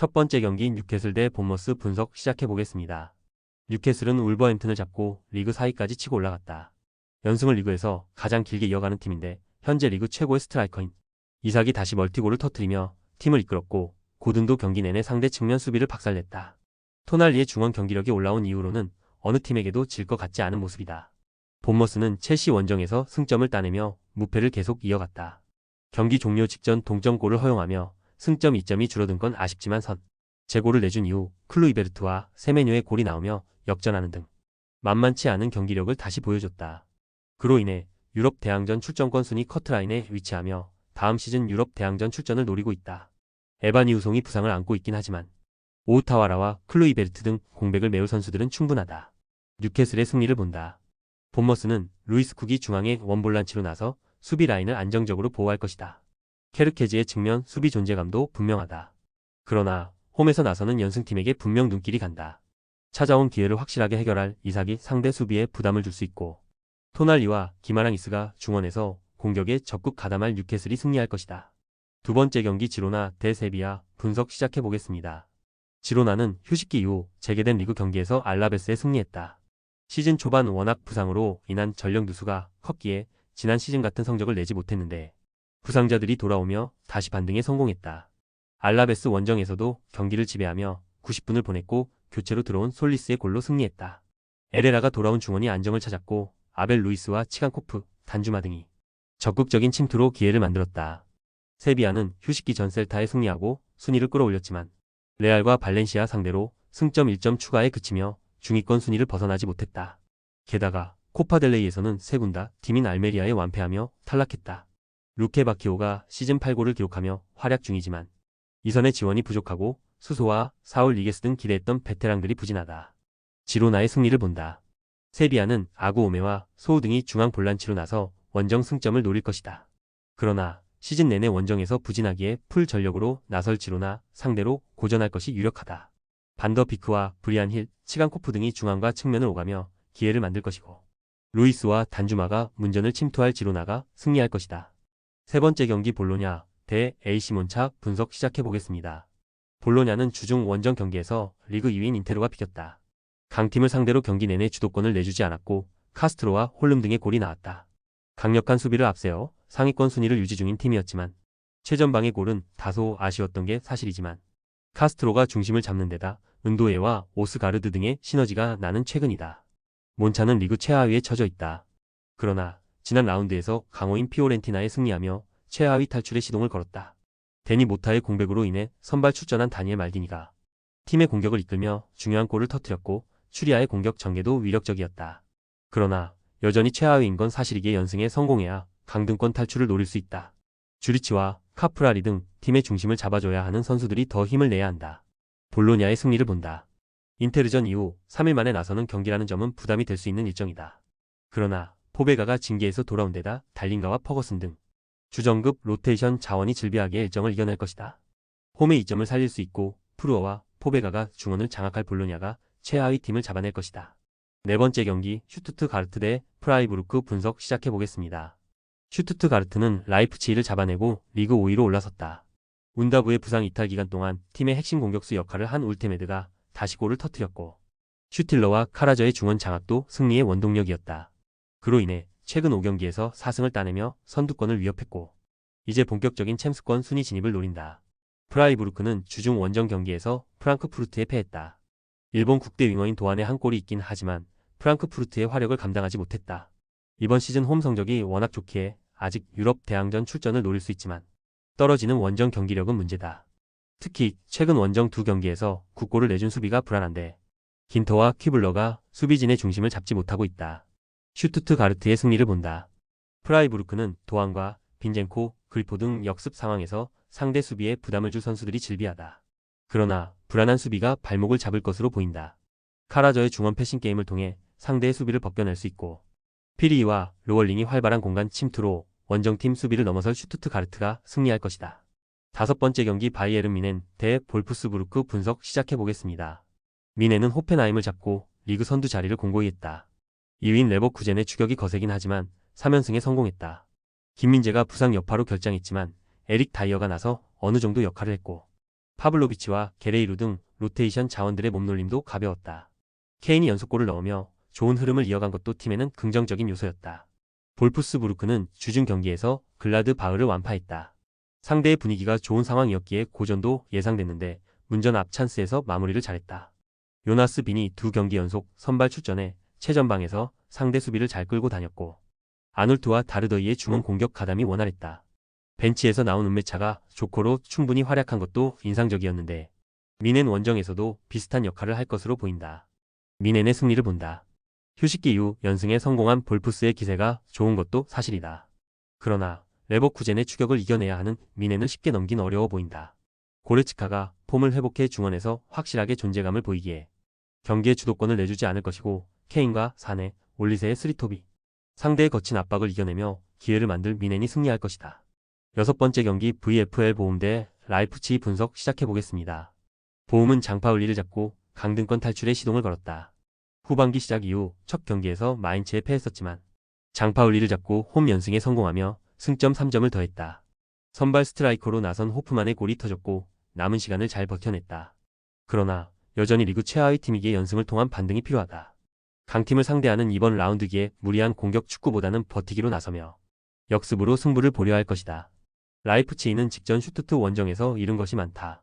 첫 번째 경기 뉴캐슬 대 본머스 분석 시작해보겠습니다. 뉴캐슬은 울버햄튼을 잡고 리그 4위까지 치고 올라갔다. 연승을 리그에서 가장 길게 이어가는 팀인데 현재 리그 최고의 스트라이커인 이삭이 다시 멀티골을 터뜨리며 팀을 이끌었고 고든도 경기 내내 상대 측면 수비를 박살냈다. 토날리의 중원 경기력이 올라온 이후로는 어느 팀에게도 질 것 같지 않은 모습이다. 본머스는 첼시 원정에서 승점을 따내며 무패를 계속 이어갔다. 경기 종료 직전 동점골을 허용하며 승점 2점이 줄어든 건 아쉽지만 제골을 내준 이후 클루이베르트와 세메뇨의 골이 나오며 역전하는 등 만만치 않은 경기력을 다시 보여줬다. 그로 인해 유럽 대항전 출전권 순위 커트라인에 위치하며 다음 시즌 유럽 대항전 출전을 노리고 있다. 에바니 우송이 부상을 안고 있긴 하지만 오우타와라와 클루이베르트 등 공백을 메울 선수들은 충분하다. 뉴캐슬의 승리를 본다. 본머스는 루이스 쿡이 중앙에 원볼란치로 나서 수비 라인을 안정적으로 보호할 것이다. 케르케지의 측면 수비 존재감도 분명하다. 그러나 홈에서 나서는 연승팀에게 분명 눈길이 간다. 찾아온 기회를 확실하게 해결할 이삭이 상대 수비에 부담을 줄 수 있고 토날리와 기마랑이스가 중원에서 공격에 적극 가담할 뉴캐슬이 승리할 것이다. 두 번째 경기 지로나 대 세비야 분석 시작해보겠습니다. 지로나는 휴식기 이후 재개된 리그 경기에서 알라베스에 승리했다. 시즌 초반 워낙 부상으로 인한 전력 누수가 컸기에 지난 시즌 같은 성적을 내지 못했는데 부상자들이 돌아오며 다시 반등에 성공했다. 알라베스 원정에서도 경기를 지배하며 90분을 보냈고 교체로 들어온 솔리스의 골로 승리했다. 에레라가 돌아온 중원이 안정을 찾았고 아벨 루이스와 치간코프, 단주마 등이 적극적인 침투로 기회를 만들었다. 세비야는 휴식기 전 셀타에 승리하고 순위를 끌어올렸지만 레알과 발렌시아 상대로 승점 1점 추가에 그치며 중위권 순위를 벗어나지 못했다. 게다가 코파델레이에서는 세군다 팀인 알메리아에 완패하며 탈락했다. 루케 바키오가 시즌 8골을 기록하며 활약 중이지만 이선의 지원이 부족하고 수소와 사울 리게스 등 기대했던 베테랑들이 부진하다. 지로나의 승리를 본다. 세비야는 아구오메와 소우 등이 중앙 볼란치로 나서 원정 승점을 노릴 것이다. 그러나 시즌 내내 원정에서 부진하기에 풀 전력으로 나설 지로나 상대로 고전할 것이 유력하다. 반더비크와 브리안 힐, 치간코프 등이 중앙과 측면을 오가며 기회를 만들 것이고 루이스와 단주마가 문전을 침투할 지로나가 승리할 것이다. 세 번째 경기 볼로냐 대 AC 몬차 분석 시작해보겠습니다. 볼로냐는 주중 원정 경기에서 리그 2위인 인테르가 비겼다. 강팀을 상대로 경기 내내 주도권을 내주지 않았고 카스트로와 홀름 등의 골이 나왔다. 강력한 수비를 앞세워 상위권 순위를 유지 중인 팀이었지만 최전방의 골은 다소 아쉬웠던 게 사실이지만 카스트로가 중심을 잡는 데다 은도에와 오스가르드 등의 시너지가 나는 최근이다. 몬차는 리그 최하위에 처져 있다. 그러나 지난 라운드에서 강호인 피오렌티나에 승리하며 최하위 탈출의 시동을 걸었다. 데니 모타의 공백으로 인해 선발 출전한 다니엘 말디니가 팀의 공격을 이끌며 중요한 골을 터뜨렸고 추리아의 공격 전개도 위력적이었다. 그러나 여전히 최하위인 건 사실이기에 연승에 성공해야 강등권 탈출을 노릴 수 있다. 주리치와 카프라리 등 팀의 중심을 잡아줘야 하는 선수들이 더 힘을 내야 한다. 볼로냐의 승리를 본다. 인테르전 이후 3일 만에 나서는 경기라는 점은 부담이 될 수 있는 일정이다. 그러나 포베가가 징계에서 돌아온 데다 달린가와 퍼거슨 등 주전급 로테이션 자원이 질비하게 일정을 이겨낼 것이다. 홈의 이점을 살릴 수 있고 프루어와 포베가가 중원을 장악할 볼로냐가 최하위 팀을 잡아낼 것이다. 네 번째 경기 슈투트가르트 대 프라이부르크 분석 시작해보겠습니다. 슈투트가르트는 라이프치히를 잡아내고 리그 5위로 올라섰다. 운다부의 부상 이탈 기간 동안 팀의 핵심 공격수 역할을 한 울테메드가 다시 골을 터뜨렸고 슈틸러와 카라저의 중원 장악도 승리의 원동력이었다. 그로 인해 최근 5경기에서 4승을 따내며 선두권을 위협했고 이제 본격적인 챔스권 순위 진입을 노린다. 프라이부르크는 주중 원정 경기에서 프랑크푸르트에 패했다. 일본 국대 윙어인 도안의 한 골이 있긴 하지만 프랑크푸르트의 화력을 감당하지 못했다. 이번 시즌 홈 성적이 워낙 좋기에 아직 유럽 대항전 출전을 노릴 수 있지만 떨어지는 원정 경기력은 문제다. 특히 최근 원정 2경기에서 9골을 내준 수비가 불안한데 긴터와 퀴블러가 수비진의 중심을 잡지 못하고 있다. 슈투트가르트의 승리를 본다. 프라이부르크는 도안과 빈젠코, 그리포 등 역습 상황에서 상대 수비에 부담을 줄 선수들이 질비하다. 그러나 불안한 수비가 발목을 잡을 것으로 보인다. 카라저의 중원 패싱 게임을 통해 상대의 수비를 벗겨낼 수 있고 피리와 로월링이 활발한 공간 침투로 원정팀 수비를 넘어설 슈투트가르트가 승리할 것이다. 다섯 번째 경기 바이에른 미넨 대 볼프스부르크 분석 시작해보겠습니다. 미넨은 호펜하임을 잡고 리그 선두 자리를 공고히 했다. 2위인 레버쿠젠의 추격이 거세긴 하지만 3연승에 성공했다. 김민재가 부상 여파로 결장했지만 에릭 다이어가 나서 어느 정도 역할을 했고 파블로비치와 게레이루 등 로테이션 자원들의 몸놀림도 가벼웠다. 케인이 연속골을 넣으며 좋은 흐름을 이어간 것도 팀에는 긍정적인 요소였다. 볼프스부르크는 주중 경기에서 글라드 바흐를 완파했다. 상대의 분위기가 좋은 상황이었기에 고전도 예상됐는데 문전 앞 찬스에서 마무리를 잘했다. 요나스 빈이 두 경기 연속 선발 출전해 최전방에서 상대 수비를 잘 끌고 다녔고 아놀트와 다르더이의 중원 공격 가담이 원활했다. 벤치에서 나온 은메차가 조커로 충분히 활약한 것도 인상적이었는데 미넨 원정에서도 비슷한 역할을 할 것으로 보인다. 미넨의 승리를 본다. 휴식기 이후 연승에 성공한 볼프스의 기세가 좋은 것도 사실이다. 그러나 레버쿠젠의 추격을 이겨내야 하는 미넨을 쉽게 넘긴 어려워 보인다. 고레츠카가 폼을 회복해 중원에서 확실하게 존재감을 보이기에 경기의 주도권을 내주지 않을 것이고 케인과 사네, 올리세의 스리톱이 상대의 거친 압박을 이겨내며 기회를 만들 미넨이 승리할 것이다. 여섯 번째 경기 VFL 보험대 라이프치히 분석 시작해보겠습니다. 보험은 장파울리를 잡고 강등권 탈출에 시동을 걸었다. 후반기 시작 이후 첫 경기에서 마인츠에 패했었지만 장파울리를 잡고 홈 연승에 성공하며 승점 3점을 더했다. 선발 스트라이커로 나선 호프만의 골이 터졌고 남은 시간을 잘 버텨냈다. 그러나 여전히 리그 최하위 팀이기에 연승을 통한 반등이 필요하다. 강팀을 상대하는 이번 라운드기에 무리한 공격 축구보다는 버티기로 나서며 역습으로 승부를 보려 할 것이다. 라이프치히는 직전 슈투트 원정에서 잃은 것이 많다.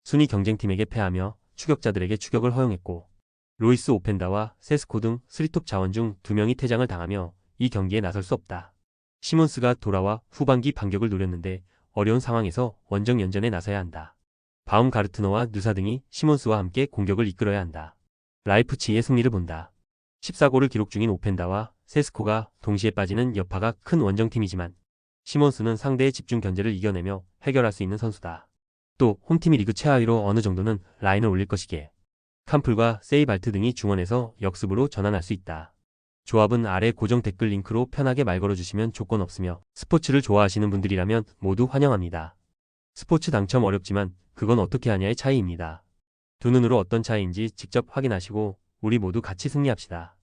순위 경쟁팀에게 패하며 추격자들에게 추격을 허용했고 로이스 오펜다와 세스코 등 스리톱 자원 중 2명이 퇴장을 당하며 이 경기에 나설 수 없다. 시몬스가 돌아와 후반기 반격을 노렸는데 어려운 상황에서 원정 연전에 나서야 한다. 바움가르트너와 누사 등이 시몬스와 함께 공격을 이끌어야 한다. 라이프치히의 승리를 본다. 14골을 기록 중인 오펜다와 세스코가 동시에 빠지는 여파가 큰 원정팀이지만 시몬스는 상대의 집중 견제를 이겨내며 해결할 수 있는 선수다. 또 홈팀이 리그 최하위로 어느 정도는 라인을 올릴 것이기에 캄플과 세이발트 등이 중원에서 역습으로 전환할 수 있다. 조합은 아래 고정 댓글 링크로 편하게 말 걸어주시면 조건 없으며 스포츠를 좋아하시는 분들이라면 모두 환영합니다. 스포츠 당첨 어렵지만 그건 어떻게 하냐의 차이입니다. 두 눈으로 어떤 차이인지 직접 확인하시고 우리 모두 같이 승리합시다.